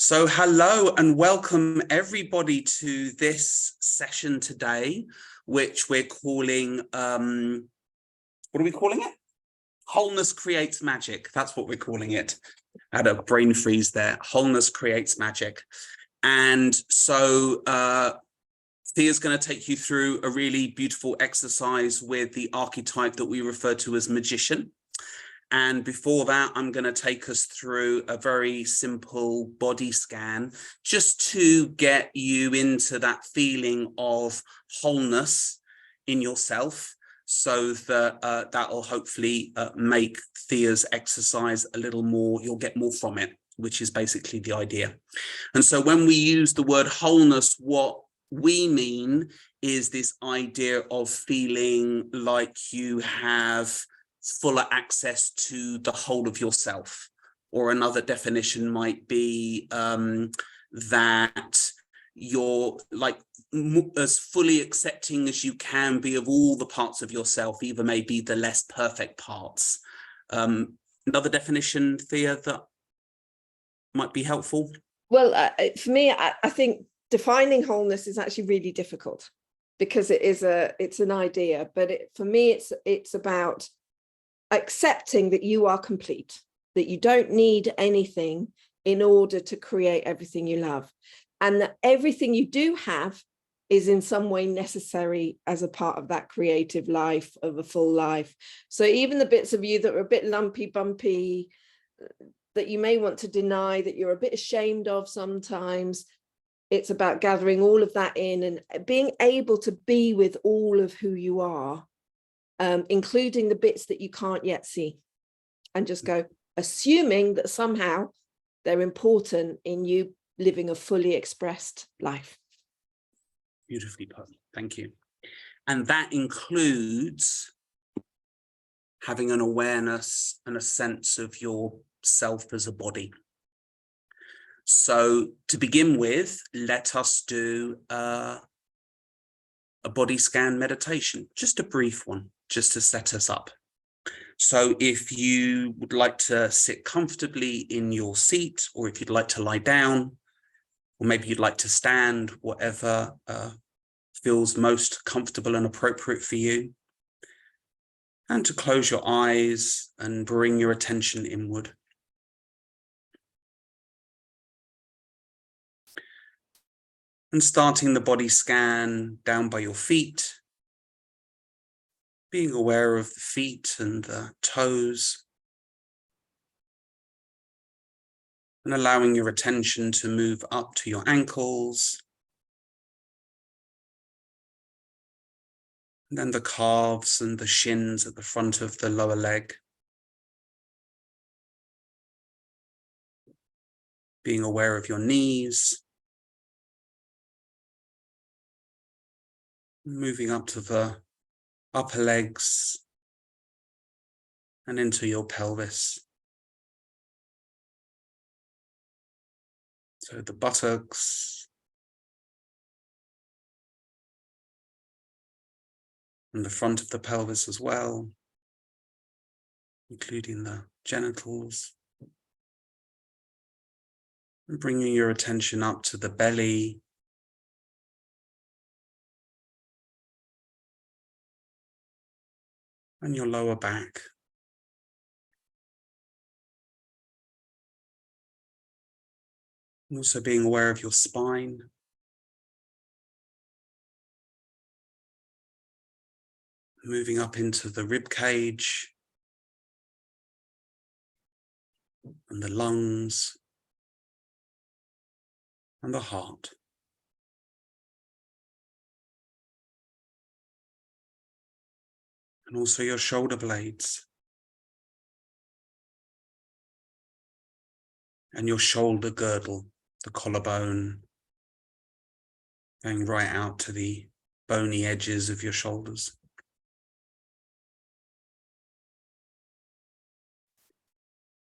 So hello and welcome everybody to this session today, which we're calling, what are we calling it? Wholeness Creates Magic. That's what we're calling it. I had a brain freeze there. Wholeness Creates Magic. And so Thea's going to take you through a really beautiful exercise with the archetype that we refer to as magician. And before that, I'm going to take us through a very simple body scan just to get you into that feeling of wholeness in yourself, so that that'll hopefully make Thea's exercise a little more, you'll get more from it, which is basically the idea. And so when we use the word wholeness, what we mean is this idea of feeling like you have fuller access to the whole of yourself. Or another definition might be that you're like as fully accepting as you can be of all the parts of yourself, even maybe the less perfect parts. Another definition, Thea, that might be helpful? Well, for me, I think defining wholeness is actually really difficult because it's an idea, but for me, it's about accepting that you are complete, that you don't need anything in order to create everything you love, and that everything you do have is in some way necessary as a part of that creative life of a full life. So even the bits of you that are a bit lumpy, bumpy, that you may want to deny, that you're a bit ashamed of sometimes, it's about gathering all of that in and being able to be with all of who you are, including the bits that you can't yet see, and just go, assuming that somehow they're important in you living a fully expressed life. Beautifully put. Thank you. And that includes having an awareness and a sense of yourself as a body. So to begin with, let us do a body scan meditation, just a brief one, just to set us up. So if you would like to sit comfortably in your seat, or if you'd like to lie down, or maybe you'd like to stand, whatever feels most comfortable and appropriate for you. And to close your eyes and bring your attention inward. And starting the body scan down by your feet, being aware of the feet and the toes, and allowing your attention to move up to your ankles, and then the calves and the shins at the front of the lower leg. Being aware of your knees, moving up to the upper legs and into your pelvis. So the buttocks and the front of the pelvis as well, including the genitals. And bringing your attention up to the belly, and your lower back. And also being aware of your spine. Moving up into the rib cage and the lungs and the heart. And also your shoulder blades and your shoulder girdle, the collarbone, going right out to the bony edges of your shoulders.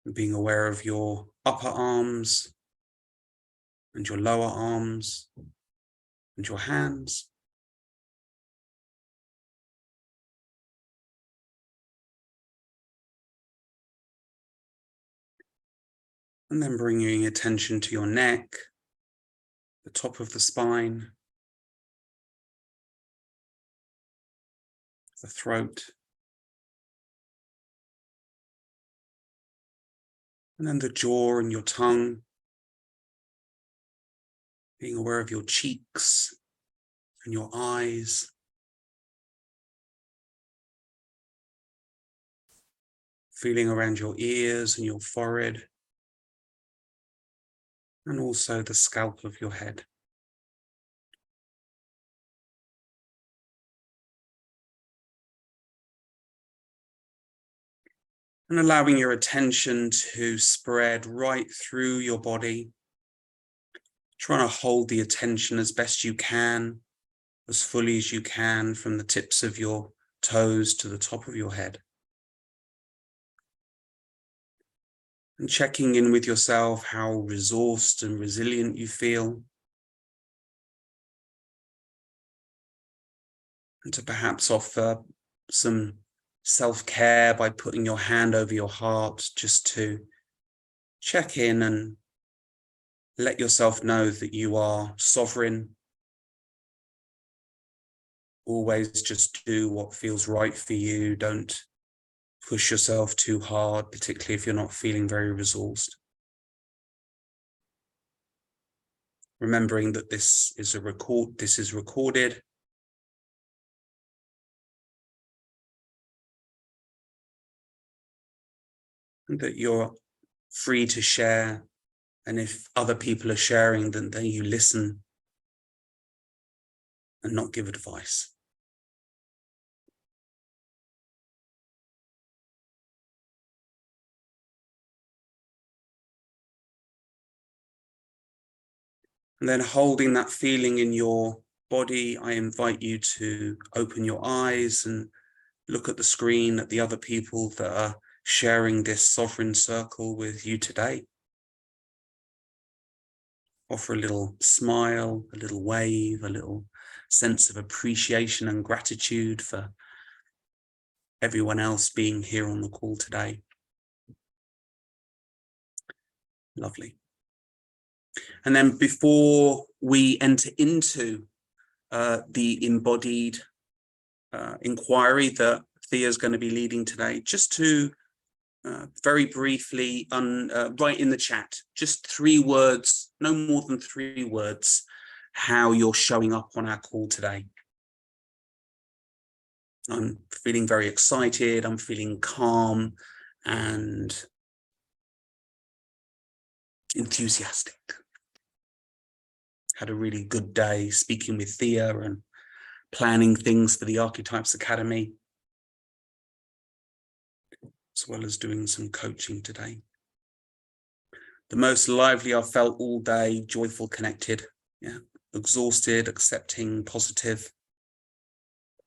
And being aware of your upper arms and your lower arms and your hands. And then bringing attention to your neck, the top of the spine, the throat, and then the jaw and your tongue, being aware of your cheeks and your eyes, feeling around your ears and your forehead, and also the scalp of your head. And allowing your attention to spread right through your body, trying to hold the attention as best you can, as fully as you can, from the tips of your toes to the top of your head. And checking in with yourself how resourced and resilient you feel. And to perhaps offer some self-care by putting your hand over your heart, just to check in and let yourself know that you are sovereign. Always just do what feels right for you. Don't push yourself too hard, particularly if you're not feeling very resourced. Remembering that this is recorded. And that you're free to share. And if other people are sharing, then you listen and not give advice. And then holding that feeling in your body, I invite you to open your eyes and look at the screen at the other people that are sharing this sovereign circle with you today. Offer a little smile, a little wave, a little sense of appreciation and gratitude for everyone else being here on the call today. Lovely. And then before we enter into the embodied inquiry that Thea is going to be leading today, just to very briefly write in the chat, just 3 words, no more than 3 words, how you're showing up on our call today. I'm feeling very excited, I'm feeling calm and enthusiastic. Had a really good day speaking with Thea and planning things for the Archetypes Academy, as well as doing some coaching today. The most lively I've felt all day, joyful, connected, exhausted, accepting, positive,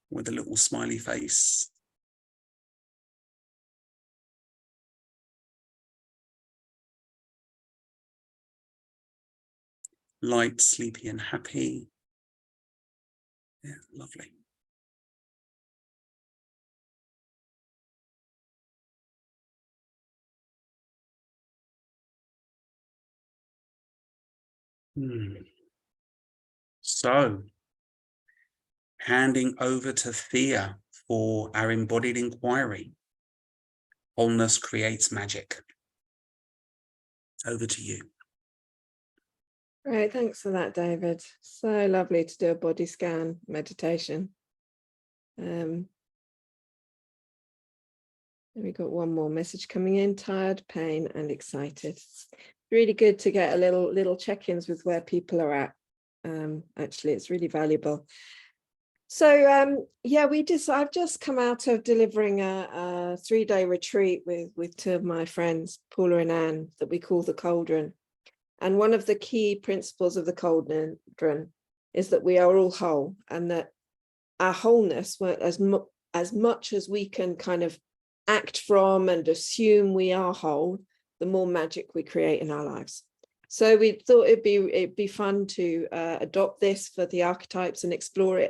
with a little smiley face. Light, sleepy and happy. Yeah, lovely. So, handing over to Thea for our embodied inquiry. Wholeness creates magic. Over to you. Great, thanks for that, David. So lovely to do a body scan meditation. We got one more message coming in: tired, pain, and excited. Really good to get a little check-ins with where people are at. Actually, it's really valuable. So I've just come out of delivering a 3-day retreat with 2 of my friends, Paula and Anne, that we call the Cauldron. And one of the key principles of the Cauldron is that we are all whole, and that our wholeness, as much as we can kind of act from and assume we are whole, the more magic we create in our lives. So we thought it'd be fun to adopt this for the archetypes and explore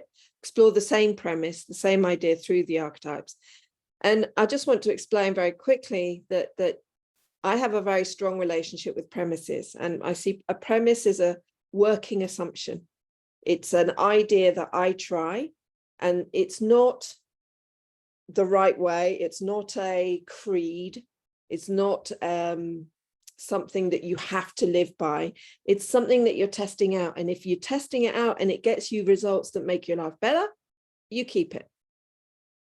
the same premise, the same idea through the archetypes. And I just want to explain very quickly that I have a very strong relationship with premises, and I see a premise as a working assumption. It's an idea that I try, and it's not the right way. It's not a creed. It's not something that you have to live by. It's something that you're testing out. And if you're testing it out and it gets you results that make your life better, you keep it.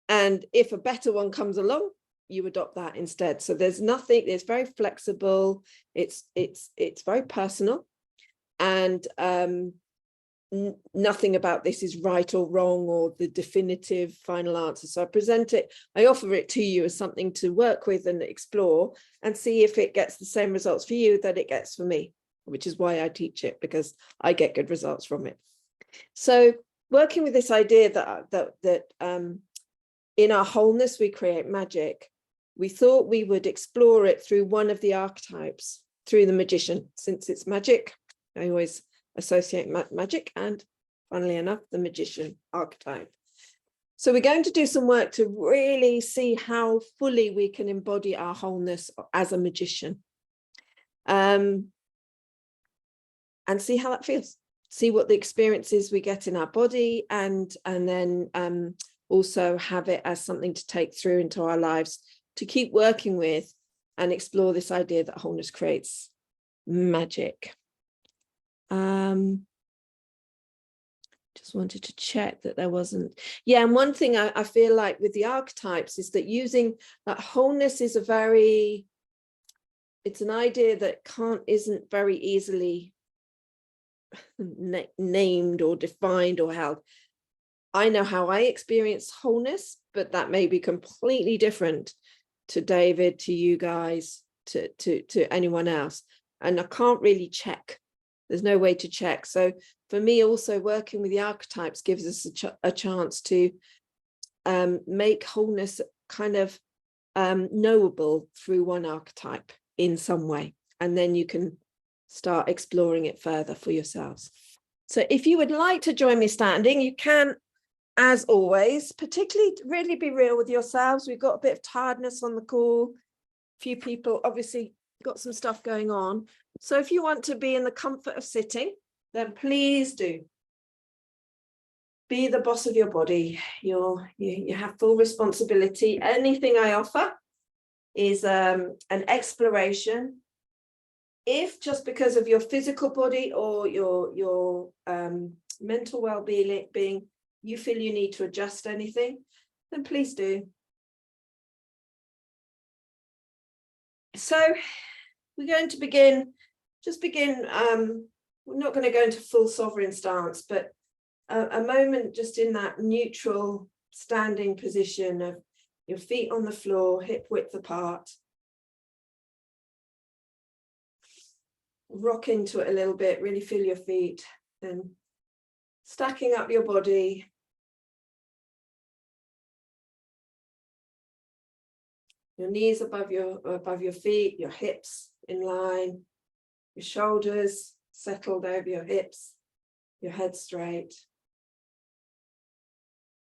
And if a better one comes along, you adopt that instead. So there's nothing, it's very flexible. It's very personal. And nothing about this is right or wrong or the definitive final answer. So I present it, I offer it to you as something to work with and explore and see if it gets the same results for you that it gets for me, which is why I teach it, because I get good results from it. So working with this idea that in our wholeness, we create magic, we thought we would explore it through one of the archetypes, through the magician. Since it's magic, I always associate magic and, funnily enough, the magician archetype. So we're going to do some work to really see how fully we can embody our wholeness as a magician, and see how that feels. See what the experiences we get in our body, and then also have it as something to take through into our lives to keep working with and explore this idea that wholeness creates magic. Just wanted to check that there wasn't. Yeah, and one thing I feel like with the archetypes is that using that wholeness is it's an idea that isn't very easily named or defined or held. I know how I experience wholeness, but that may be completely different to David, to you guys, to anyone else. And I can't really check. There's no way to check. So for me, also working with the archetypes gives us a chance to make wholeness kind of knowable through one archetype in some way. And then you can start exploring it further for yourselves. So if you would like to join me standing, you can, as always, particularly really be real with yourselves. We've got a bit of tiredness on the call. A few people obviously got some stuff going on. So if you want to be in the comfort of sitting, then please do. Be the boss of your body. You have full responsibility. Anything I offer is an exploration. If just because of your physical body or your mental well-being, you feel you need to adjust anything, then please do. So we're going to begin, we're not going to go into full sovereign stance, but a moment just in that neutral standing position of your feet on the floor, hip width apart. Rock into it a little bit, really feel your feet, then stacking up your body. Your knees above your feet, your hips in line, your shoulders settled over your hips, your head straight.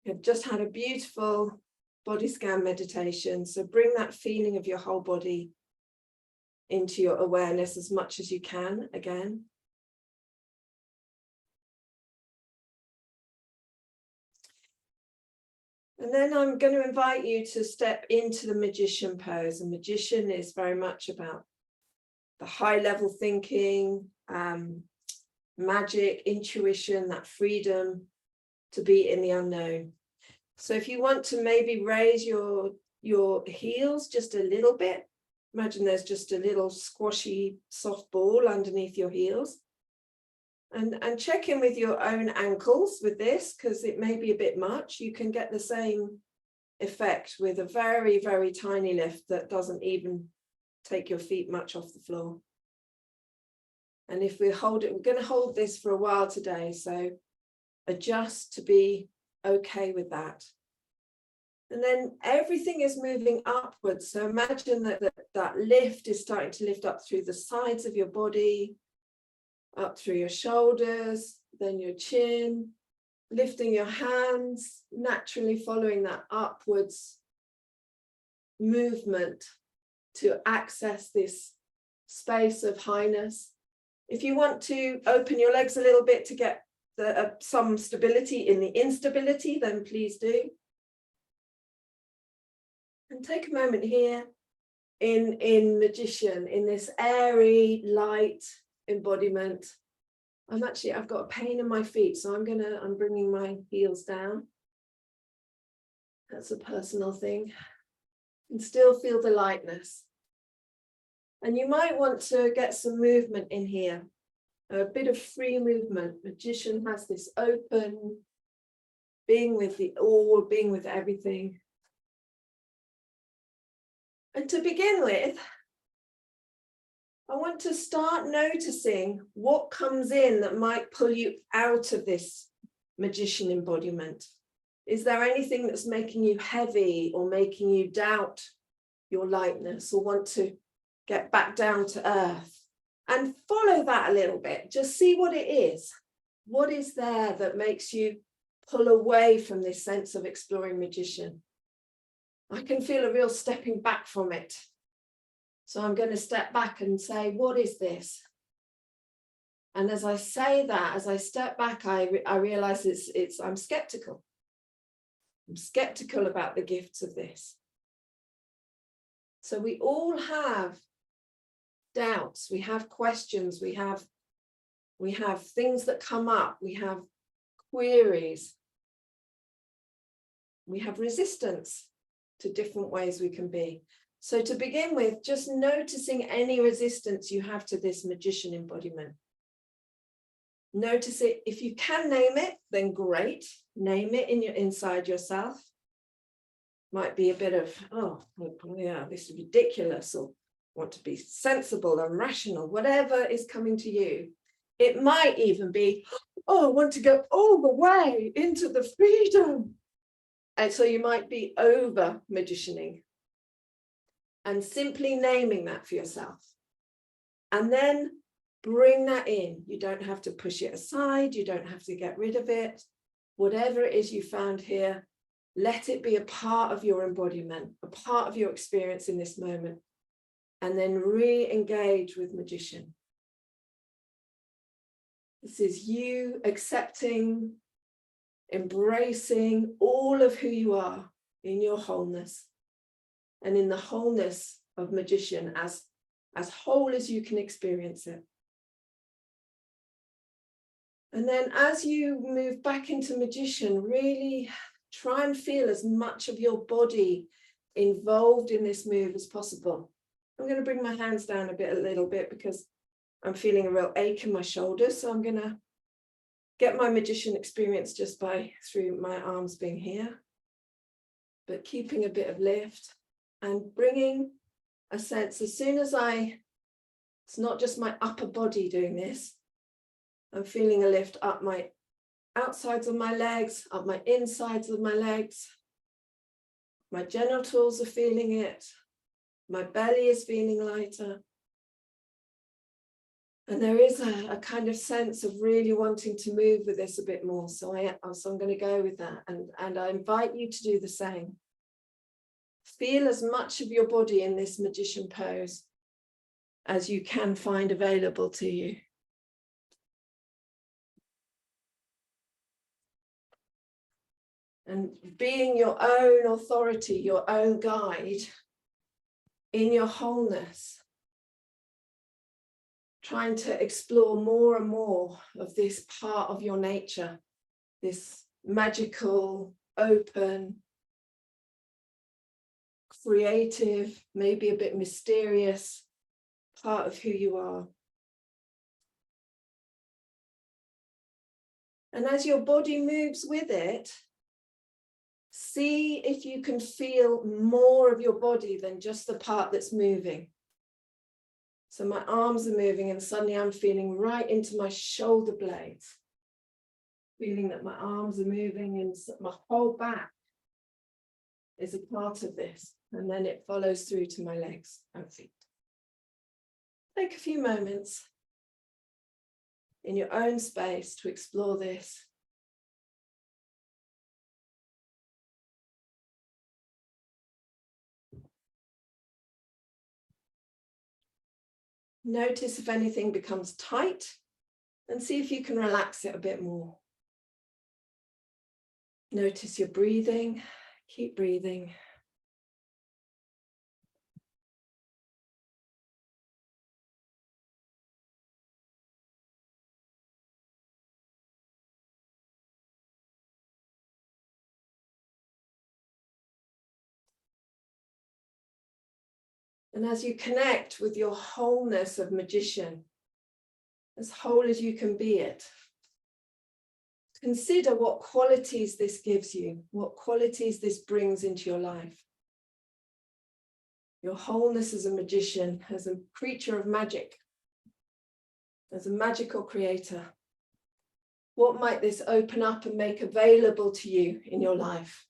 You've just had a beautiful body scan meditation. So bring that feeling of your whole body into your awareness as much as you can again. And then I'm going to invite you to step into the magician pose. A magician is very much about the high level thinking, magic, intuition, that freedom to be in the unknown. So if you want to maybe raise your heels just a little bit, imagine there's just a little squashy soft ball underneath your heels. And check in with your own ankles with this, because it may be a bit much. You can get the same effect with a very, very tiny lift that doesn't even take your feet much off the floor. And if we hold it, we're going to hold this for a while today. So adjust to be okay with that. And then everything is moving upwards. So imagine that lift is starting to lift up through the sides of your body, up through your shoulders, then your chin, lifting your hands, naturally following that upwards movement to access this space of highness. If you want to open your legs a little bit to get some stability in the instability, then please do. And take a moment here in Magician, in this airy, light embodiment. I've got a pain in my feet, so I'm bringing my heels down. That's a personal thing. And still feel the lightness. And you might want to get some movement in here, a bit of free movement. Magician has this open, being with the all, being with everything. And to begin with, I want to start noticing what comes in that might pull you out of this magician embodiment. Is there anything that's making you heavy or making you doubt your lightness or want to get back down to earth? And follow that a little bit. Just see what it is. What is there that makes you pull away from this sense of exploring magician? I can feel a real stepping back from it. So I'm going to step back and say, what is this? And as I say that, as I step back, I realize I'm skeptical. I'm skeptical about the gifts of this. So we all have doubts, we have questions, we have things that come up, we have queries, we have resistance to different ways we can be. So to begin with, just noticing any resistance you have to this magician embodiment. Notice it. If you can name it, then great. Name it inside yourself. Might be a bit of, oh yeah, this is ridiculous, or want to be sensible and rational, whatever is coming to you. It might even be, oh, I want to go all the way into the freedom. And so you might be over magicianing. And simply naming that for yourself. And then bring that in. You don't have to push it aside. You don't have to get rid of it. Whatever it is you found here, let it be a part of your embodiment, a part of your experience in this moment. And then re-engage with magician. This is you accepting, embracing all of who you are in your wholeness. And in the wholeness of magician, as whole as you can experience it. And then as you move back into magician, really try and feel as much of your body involved in this move as possible. I'm going to bring my hands down a little bit because I'm feeling a real ache in my shoulders. So I'm going to get my magician experience just through my arms being here, but keeping a bit of lift. And bringing a sense, as soon as it's not just my upper body doing this, I'm feeling a lift up my outsides of my legs, up my insides of my legs. My genitals are feeling it. My belly is feeling lighter. And there is a kind of sense of really wanting to move with this a bit more. So I'm going to go with that. And I invite you to do the same. Feel as much of your body in this magician pose as you can find available to you. And being your own authority, your own guide in your wholeness. Trying to explore more and more of this part of your nature, this magical, open, creative, maybe a bit mysterious part of who you are. And as your body moves with it, see if you can feel more of your body than just the part that's moving. So my arms are moving and suddenly I'm feeling right into my shoulder blades. Feeling that my arms are moving and my whole back is a part of this. And then it follows through to my legs and feet. Take a few moments in your own space to explore this. Notice if anything becomes tight and see if you can relax it a bit more. Notice your breathing. Keep breathing. And as you connect with your wholeness of magician, as whole as you can be it, consider what qualities this gives you, what qualities this brings into your life. Your wholeness as a magician, as a creature of magic, as a magical creator. What might this open up and make available to you in your life?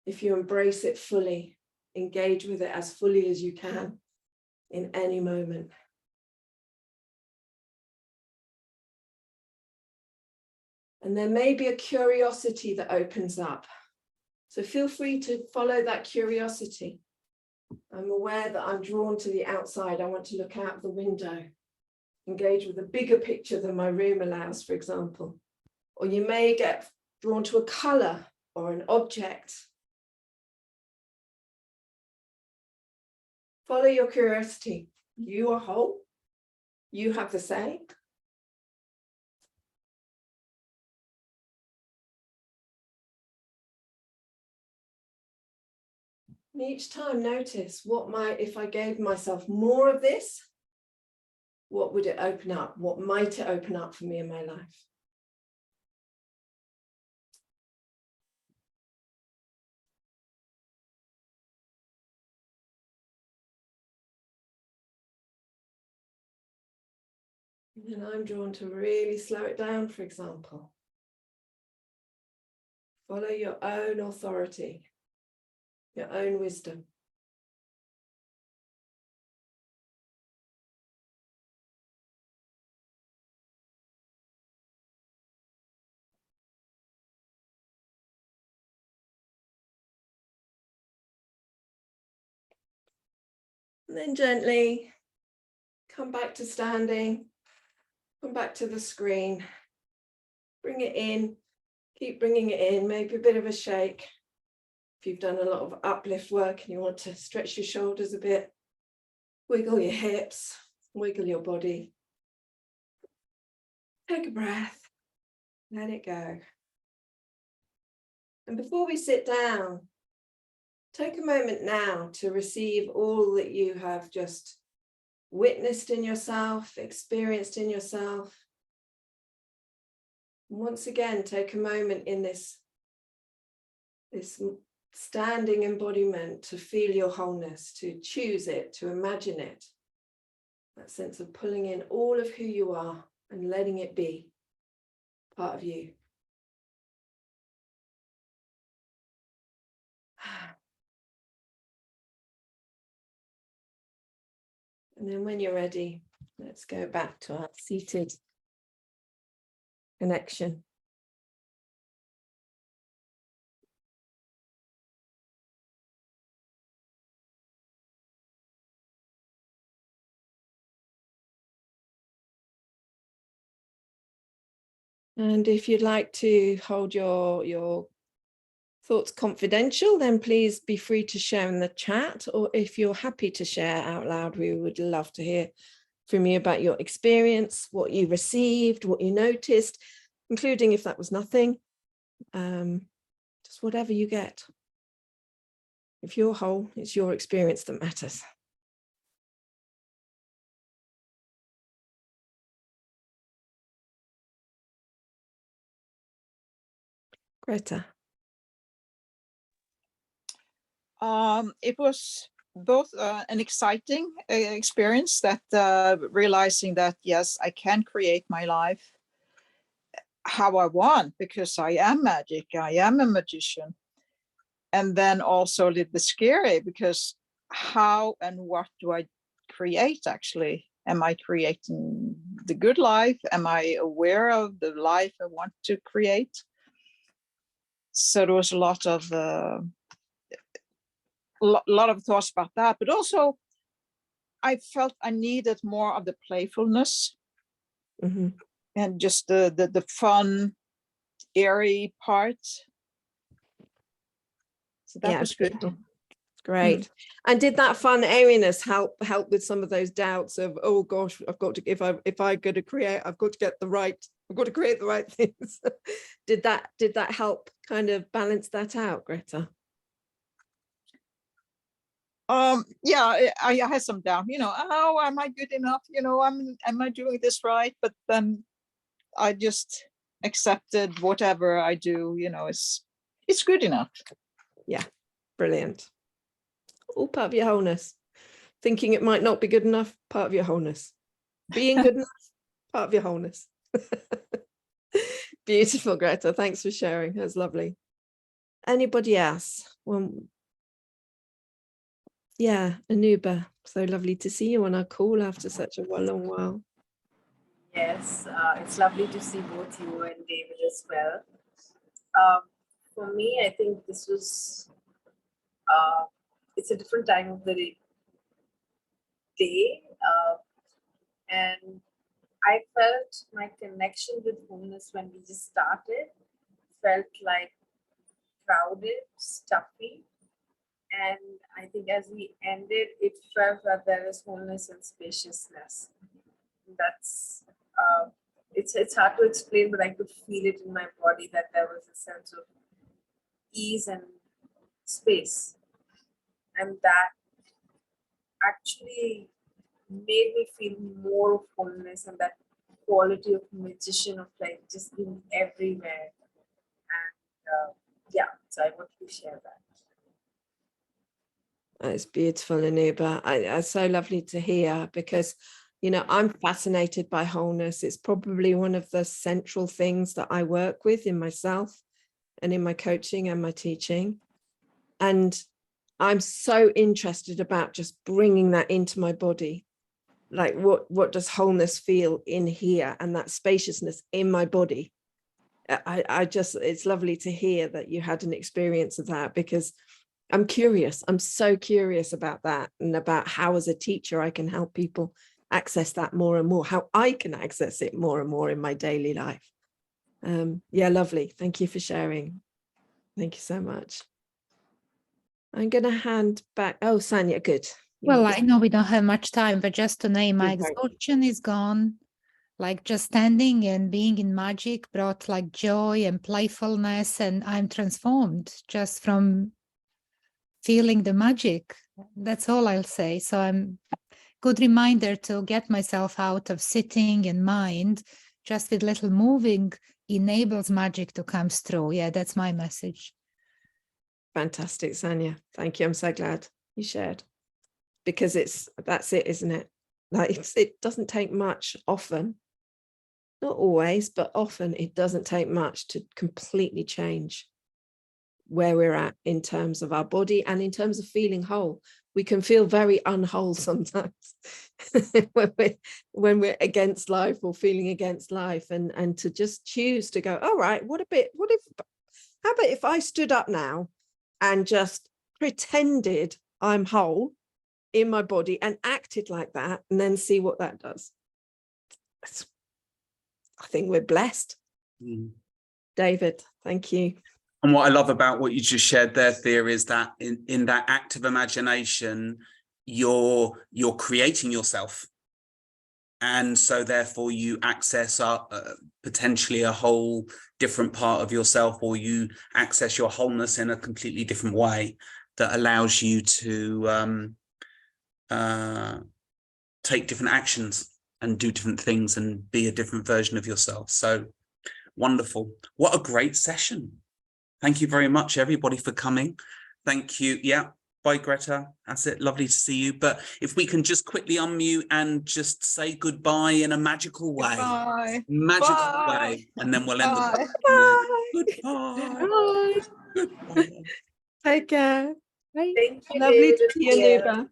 If you embrace it fully, engage with it as fully as you can in any moment. And there may be a curiosity that opens up. So feel free to follow that curiosity. I'm aware that I'm drawn to the outside. I want to look out the window, engage with a bigger picture than my room allows, for example. Or you may get drawn to a color or an object. Follow your curiosity. You are whole. You have the say. And each time notice if I gave myself more of this, what would it open up? What might it open up for me in my life? And then I'm drawn to really slow it down, for example. Follow your own authority, your own wisdom. And then gently come back to standing, come back to the screen, bring it in, keep bringing it in, maybe a bit of a shake. If you've done a lot of uplift work and you want to stretch your shoulders a bit, wiggle your hips, wiggle your body. Take a breath, let it go. And before we sit down, take a moment now to receive all that you have just witnessed in yourself, experienced in yourself. And once again, take a moment in this standing embodiment to feel your wholeness, to choose it, to imagine it. That sense of pulling in all of who you are and letting it be part of you. And then when you're ready, let's go back to our seated connection. And if you'd like to hold your thoughts confidential, then please be free to share in the chat, or if you're happy to share out loud, we would love to hear from you about your experience, what you received, what you noticed, including if that was nothing, just whatever you get. If you're whole, it's your experience that matters. Greta. It was both an exciting experience, that realizing that, yes, I can create my life how I want, because I am magic, I am a magician. And then also a little bit scary, because how and what do I create actually? Am I creating the good life? Am I aware of the life I want to create? So there was a lot of thoughts about that, but also I felt I needed more of the playfulness Mhm. and just the fun, airy part. So that Yeah, was good. beautiful. Great. And did that fun airiness help with some of those doubts of, oh gosh, I've got to, if I go to create, I've got to create the right things. did that help kind of balance that out, Greta? Yeah, I had some doubt, oh, am I good enough? Am I doing this right? But then I just accepted whatever I do, it's good enough. Yeah, brilliant. All part of your wholeness. Thinking it might not be good enough, part of your wholeness. Being good enough, part of your wholeness. Beautiful, Greta. Thanks for sharing. That's lovely. Anybody else? Well, yeah, Anuba. So lovely to see you on our call after such a long while. Yes, it's lovely to see both you and David as well. For me, I think this was, it's a different time of the day. And I felt my connection with wholeness when we just started felt like crowded, stuffy. And I think as we ended, it felt that there is wholeness and spaciousness. That's it's hard to explain, but I could feel it in my body that there was a sense of ease and space, and that actually made me feel more of wholeness and that quality of magician of like just being everywhere. And yeah, so I wanted to share that. It's beautiful, Anuba. It's so lovely to hear because, I'm fascinated by wholeness. It's probably one of the central things that I work with in myself and in my coaching and my teaching. And I'm so interested about just bringing that into my body. Like what does wholeness feel in here and that spaciousness in my body? It's lovely to hear that you had an experience of that, because I'm curious. I'm so curious about that, and about how as a teacher I can help people access that more and more, how I can access it more and more in my daily life. Yeah, lovely. Thank you for sharing. Thank you so much. I'm going to hand back. Oh, Sanya, good. Well, I know we don't have much time, but just to name, my Okay. exhaustion is gone. Like just standing and being in magic brought like joy and playfulness, and I'm transformed just from feeling the magic. That's all I'll say. So I'm good reminder to get myself out of sitting and mind. Just with little moving enables magic to come through. Yeah, that's my message. Fantastic, Sanya. Thank you. I'm so glad you shared, because that's it, isn't it? Like it doesn't take much often, not always, but often it doesn't take much to completely change where we're at in terms of our body and in terms of feeling whole. We can feel very unwhole sometimes when we're against life or feeling against life, and to just choose to go, all right, how about if I stood up now and just pretended I'm whole in my body and acted like that, and then see what that does. I think we're blessed. David, thank you. And what I love about what you just shared there, Thea, is that in that active imagination, you're creating yourself. And so therefore you access potentially a whole different part of yourself, or you access your wholeness in a completely different way that allows you to take different actions and do different things and be a different version of yourself. So wonderful. What a great session. Thank you very much, everybody, for coming. Thank you. Yeah. Bye, Greta. That's it. Lovely to see you. But if we can just quickly unmute and just say goodbye in a magical way. Goodbye. Magical Bye. way. And then we'll end Bye. the Goodbye. Bye. Goodbye. Take care. Thank you, Lovely David to and see you, Thea. Anuba.